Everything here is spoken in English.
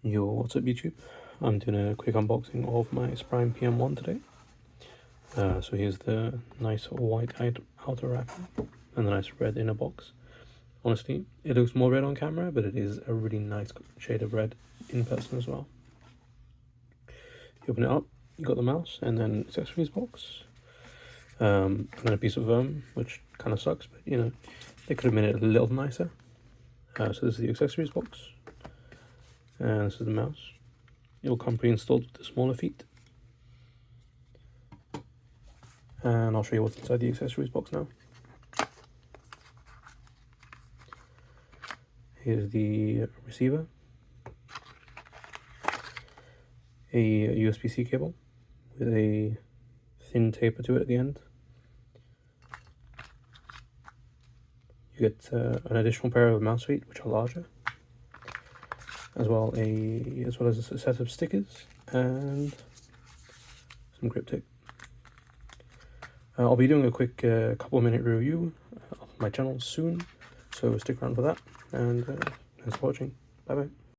Yo, what's up YouTube? I'm doing a quick unboxing of my Sprime PM1 today. So here's the nice white outer wrapper and the nice red inner box. Honestly, it looks more red on camera, but it is a really nice shade of red in person as well. You open it up, you got the mouse and then accessories box. And then a piece of foam, which kind of sucks, but you know, they could have made it a little nicer. So this is the accessories box. And this is the mouse. It will come pre-installed with the smaller feet. And I'll show you what's inside the accessories box now. Here's the receiver. A USB-C cable with a thin taper to it at the end. You get an additional pair of mouse feet, which are larger, as well as a set of stickers and some grip tape. I'll be doing a quick couple-minute review of my channel soon, so stick around for that, and thanks for watching. Bye bye.